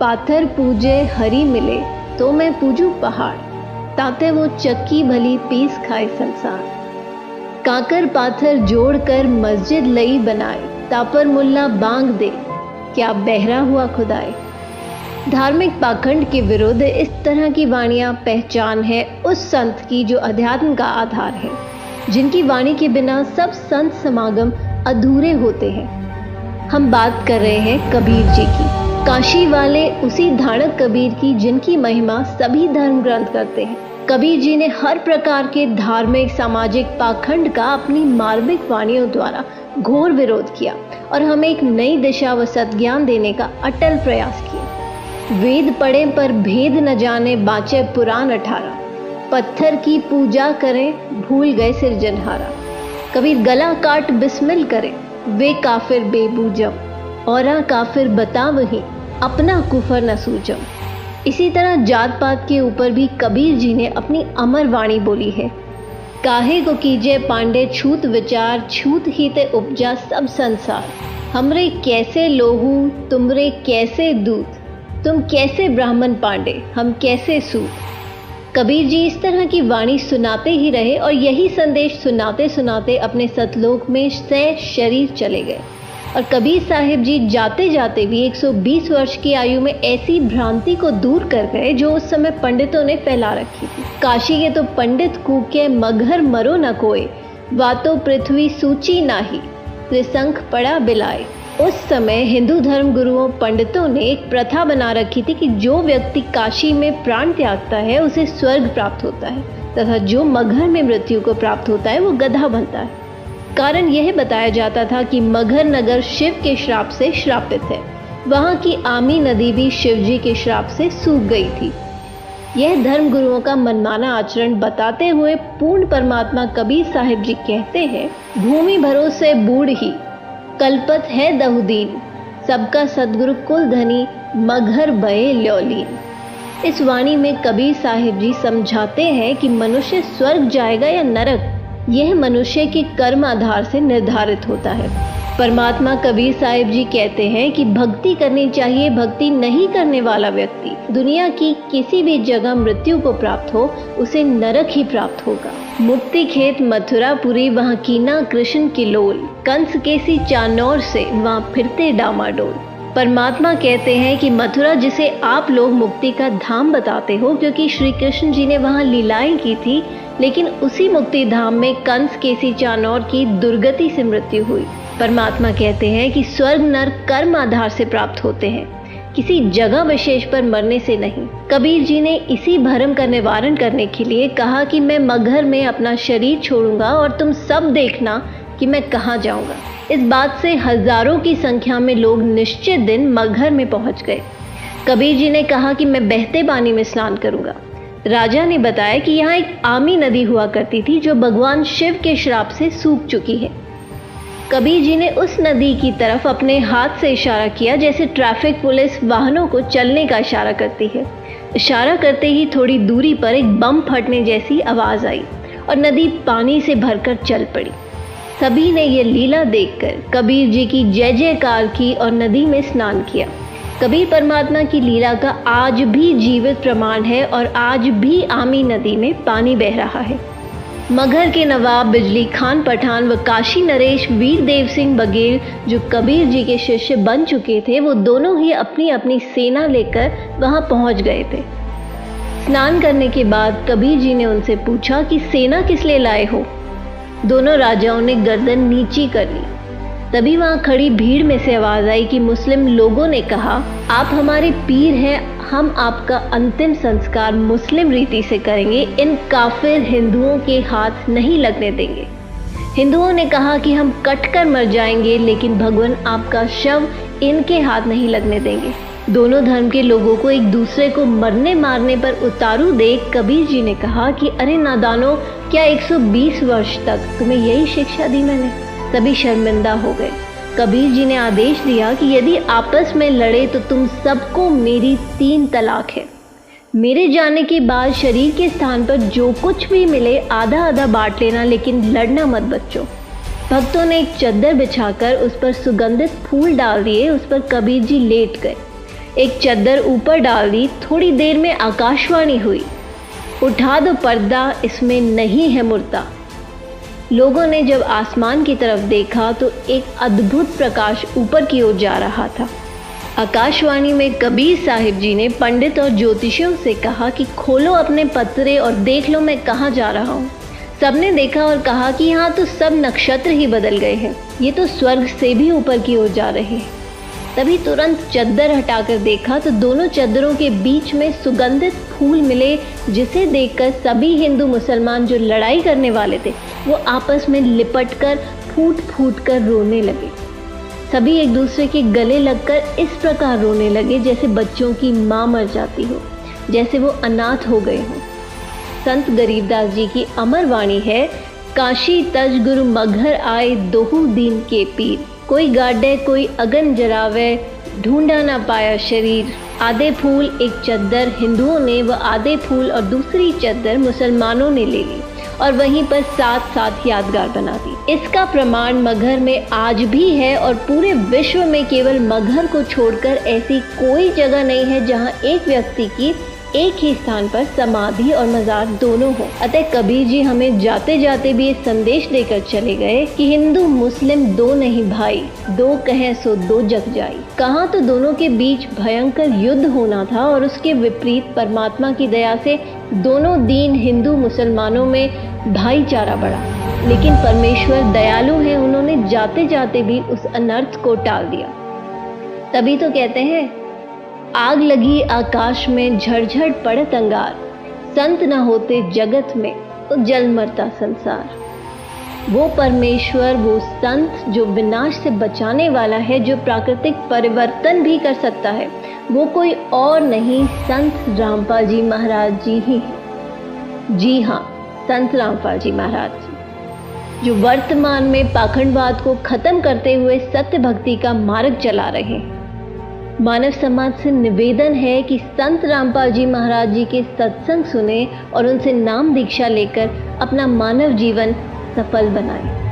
पाथर पूजे हरी मिले तो मैं पूजू पहाड़, ताते वो चक्की भली पीस खाए संसार। काकर पाथर जोड़कर मस्जिद लई बनाए, तापर मुल्ला बांग दे क्या बहरा हुआ खुदाए। धार्मिक पाखंड के विरुद्ध इस तरह की वाणियां पहचान है उस संत की जो अध्यात्म का आधार है, जिनकी वाणी के बिना सब संत समागम अधूरे होते हैं। हम बात कर रहे हैं कबीर जी की, काशी वाले उसी धाड़क कबीर की जिनकी महिमा सभी धर्म ग्रंथ करते हैं। कबीर जी ने हर प्रकार के धार्मिक सामाजिक पाखंड का अपनी मार्मिक वाणियों द्वारा घोर विरोध किया और हमें एक नई दिशा व सद्ज्ञान देने का अटल प्रयास किया। वेद पढ़े पर भेद न जाने, बाँचे पुराण 18, पत्थर की पूजा करें भूल गए सिरजनहारा। कबीर गला काट बिस्मिल करें, वे काफिर बेबूजम, औरा काफिर बता वही अपना कुफर न सूजम। इसी तरह जात पात के ऊपर भी कबीर जी ने अपनी अमर वाणी बोली है। काहे को कीजे पांडे छूत विचार, छूत ही ते उपजा सब संसार। हमरे कैसे लोहू तुमरे कैसे दूत, तुम कैसे ब्राह्मण पांडे हम कैसे सूत। कबीर जी इस तरह की वाणी सुनाते ही रहे और यही संदेश सुनाते सुनाते अपने सतलोक में सह शरीर चले गए। और कबीर साहिब जी जाते जाते भी 120 वर्ष की आयु में ऐसी भ्रांति को दूर कर गए जो उस समय पंडितों ने फैला रखी थी। काशी के तो पंडित कूके मगहर मरो न कोय, वातो पृथ्वी सूची नाही, त्रिशंख पड़ा बिलाए। उस समय हिंदू धर्म गुरुओं पंडितों ने एक प्रथा बना रखी थी कि जो व्यक्ति काशी में प्राण त्यागता है उसे स्वर्ग प्राप्त होता है, तथा जो मगहर में मृत्यु को प्राप्त होता है वो गधा बनता है। कारण यह बताया जाता था कि मगहर नगर शिव के श्राप से श्रापित है। वहां की आमी नदी भी शिव जी के श्राप से सूख गई थी। यह धर्म गुरुओं का मनमाना आचरण बताते हुए पूर्ण परमात्मा कबीर साहिब जी कहते हैं, भूमि भरोसे बूढ़ ही कल्पत है दहुदीन, सबका सदगुरु कुल धनी मगहर बये ल्योलीन। इस वाणी में कबीर साहिब जी समझाते हैं कि मनुष्य स्वर्ग जाएगा या नरक, यह मनुष्य के कर्म आधार से निर्धारित होता है। परमात्मा कबीर साहिब जी कहते हैं कि भक्ति करनी चाहिए, भक्ति नहीं करने वाला व्यक्ति दुनिया की किसी भी जगह मृत्यु को प्राप्त हो उसे नरक ही प्राप्त होगा। मुक्ति खेत मथुरापुरी वहाँ कीना कृष्ण की लोल, कंस केसी चानौर से वहाँ फिरते डामाडोल। परमात्मा कहते हैं कि मथुरा जिसे आप लोग मुक्ति का धाम बताते हो, क्योंकि श्री कृष्ण जी ने वहाँ लीलाएं की थी, लेकिन उसी मुक्ति धाम में कंस केसी चानौर की दुर्गति से मृत्यु हुई। परमात्मा कहते हैं कि स्वर्ग नरक कर्म आधार से प्राप्त होते हैं, किसी जगह विशेष पर मरने से नहीं। कबीर जी ने इसी भ्रम का निवारण करने के लिए कहा कि मैं मगहर में अपना शरीर छोड़ूंगा और तुम सब देखना कि मैं कहाँ जाऊंगा। इस बात से हजारों की संख्या में लोग निश्चित दिन मगहर में पहुंच गए। कबीर जी ने कहा कि मैं बहते पानी में स्नान करूंगा। राजा ने बताया कि यहाँ एक आमी नदी हुआ करती थी जो भगवान शिव के श्राप से सूख चुकी है। कबीर जी ने उस नदी की तरफ अपने हाथ से इशारा किया जैसे ट्रैफिक पुलिस वाहनों को चलने का इशारा करती है। इशारा करते ही थोड़ी दूरी पर एक बम फटने जैसी आवाज आई और नदी पानी से भरकर चल पड़ी। सभी ने यह लीला देखकर कबीर जी की जय जयकार की और नदी में स्नान किया। कबीर परमात्मा की लीला का आज भी जीवित प्रमाण है और आज भी आमी नदी में पानी बह रहा है। मगहर के नवाब बिजली खान पठान व काशी नरेश वीर देव सिंह बघेल जो कबीर जी के शिष्य बन चुके थे, वो दोनों ही अपनी अपनी सेना लेकर वहां पहुंच गए थे। स्नान करने के बाद कबीर जी ने उनसे पूछा कि सेना किस लिए लाए हो। दोनों राजाओं ने गर्दन नीची कर ली। तभी वहां खड़ी भीड़ में से आवाज आई कि मुस्लिम लोगों ने कहा, आप हमारे पीर हैं, हम आपका अंतिम संस्कार मुस्लिम रीति से करेंगे, इन काफिर हिंदुओं के हाथ नहीं लगने देंगे। हिंदुओं ने कहा कि हम कटकर मर जाएंगे, लेकिन भगवान आपका शव इनके हाथ नहीं लगने देंगे। दोनों धर्म के लोगों को एक दूसरे को मरने मारने पर उतारू देख कबीर जी ने कहा कि अरे नादानो, क्या 120 वर्ष तक तुम्हें यही शिक्षा दी मैंने। सभी शर्मिंदा हो गए। कबीर जी ने आदेश दिया कि यदि आपस में लड़े तो तुम सबको मेरी 3 तलाक है। मेरे जाने के बाद शरीर के स्थान पर जो कुछ भी मिले आधा आधा बांट लेना, लेकिन लड़ना मत बच्चों। भक्तों ने एक चद्दर बिछाकर उस पर सुगंधित फूल डाल दिए। उस पर कबीर जी लेट गए। एक चद्दर ऊपर डाल दी, थोड़ी देर में आकाशवाणी हुई, उठा दो पर्दा, इसमें नहीं है मुर्दा। लोगों ने जब आसमान की तरफ देखा तो एक अद्भुत प्रकाश ऊपर की ओर जा रहा था। आकाशवाणी में कबीर साहिब जी ने पंडित और ज्योतिषियों से कहा कि खोलो अपने पत्रे और देख लो मैं कहाँ जा रहा हूँ। सबने देखा और कहा कि यहाँ तो सब नक्षत्र ही बदल गए हैं, ये तो स्वर्ग से भी ऊपर की ओर जा रहे हैं। तभी तुरंत चद्दर हटाकर देखा तो दोनों चद्दरों के बीच में सुगंधित फूल मिले, जिसे देखकर सभी हिंदू मुसलमान जो लड़ाई करने वाले थे वो आपस में लिपटकर फूट फूट कर रोने लगे। सभी एक दूसरे के गले लगकर इस प्रकार रोने लगे जैसे बच्चों की माँ मर जाती हो, जैसे वो अनाथ हो गए हों। संत गरीबदास जी की अमर वाणी है, काशी तज गुरु मघर आए दोहू दीन के पीर, कोई गाडे कोई अगन जरावे ढूंढा ना पाया शरीर। आधे फूल एक चद्दर हिंदुओं ने व आधे फूल और दूसरी चद्दर मुसलमानों ने ले ली और वहीं पर साथ साथ यादगार बना दी। इसका प्रमाण मगहर में आज भी है और पूरे विश्व में केवल मगहर को छोड़कर ऐसी कोई जगह नहीं है जहां एक व्यक्ति की एक ही स्थान पर समाधि और मजार दोनों हो। अतः कबीर जी हमें जाते जाते भी ये संदेश देकर चले गए कि हिंदू मुस्लिम दो नहीं भाई, दो कहें सो दो जग जाई। कहाँ तो दोनों के बीच भयंकर युद्ध होना था और उसके विपरीत परमात्मा की दया से दोनों दीन हिंदू मुसलमानों में भाईचारा बढ़ा। लेकिन परमेश्वर दयालु है, उन्होंने जाते जाते भी उस अनर्थ को टाल दिया। तभी तो कहते हैं, आग लगी आकाश में झरझर पड़त अंगार, संत न होते जगत में तो जल मरता संसार। वो परमेश्वर, वो संत जो विनाश से बचाने वाला है, जो प्राकृतिक परिवर्तन भी कर सकता है, वो कोई और नहीं संत रामपाल जी महाराज जी ही हैं। जी हाँ, संत रामपाल जी महाराज जी, जो वर्तमान में पाखंडवाद को खत्म करते हुए सत्य भक्ति का मार्ग चला रहे हैं। मानव समाज से निवेदन है कि संत रामपाल जी महाराज जी के सत्संग सुने और उनसे नाम दीक्षा लेकर अपना मानव जीवन सफल बनाएं।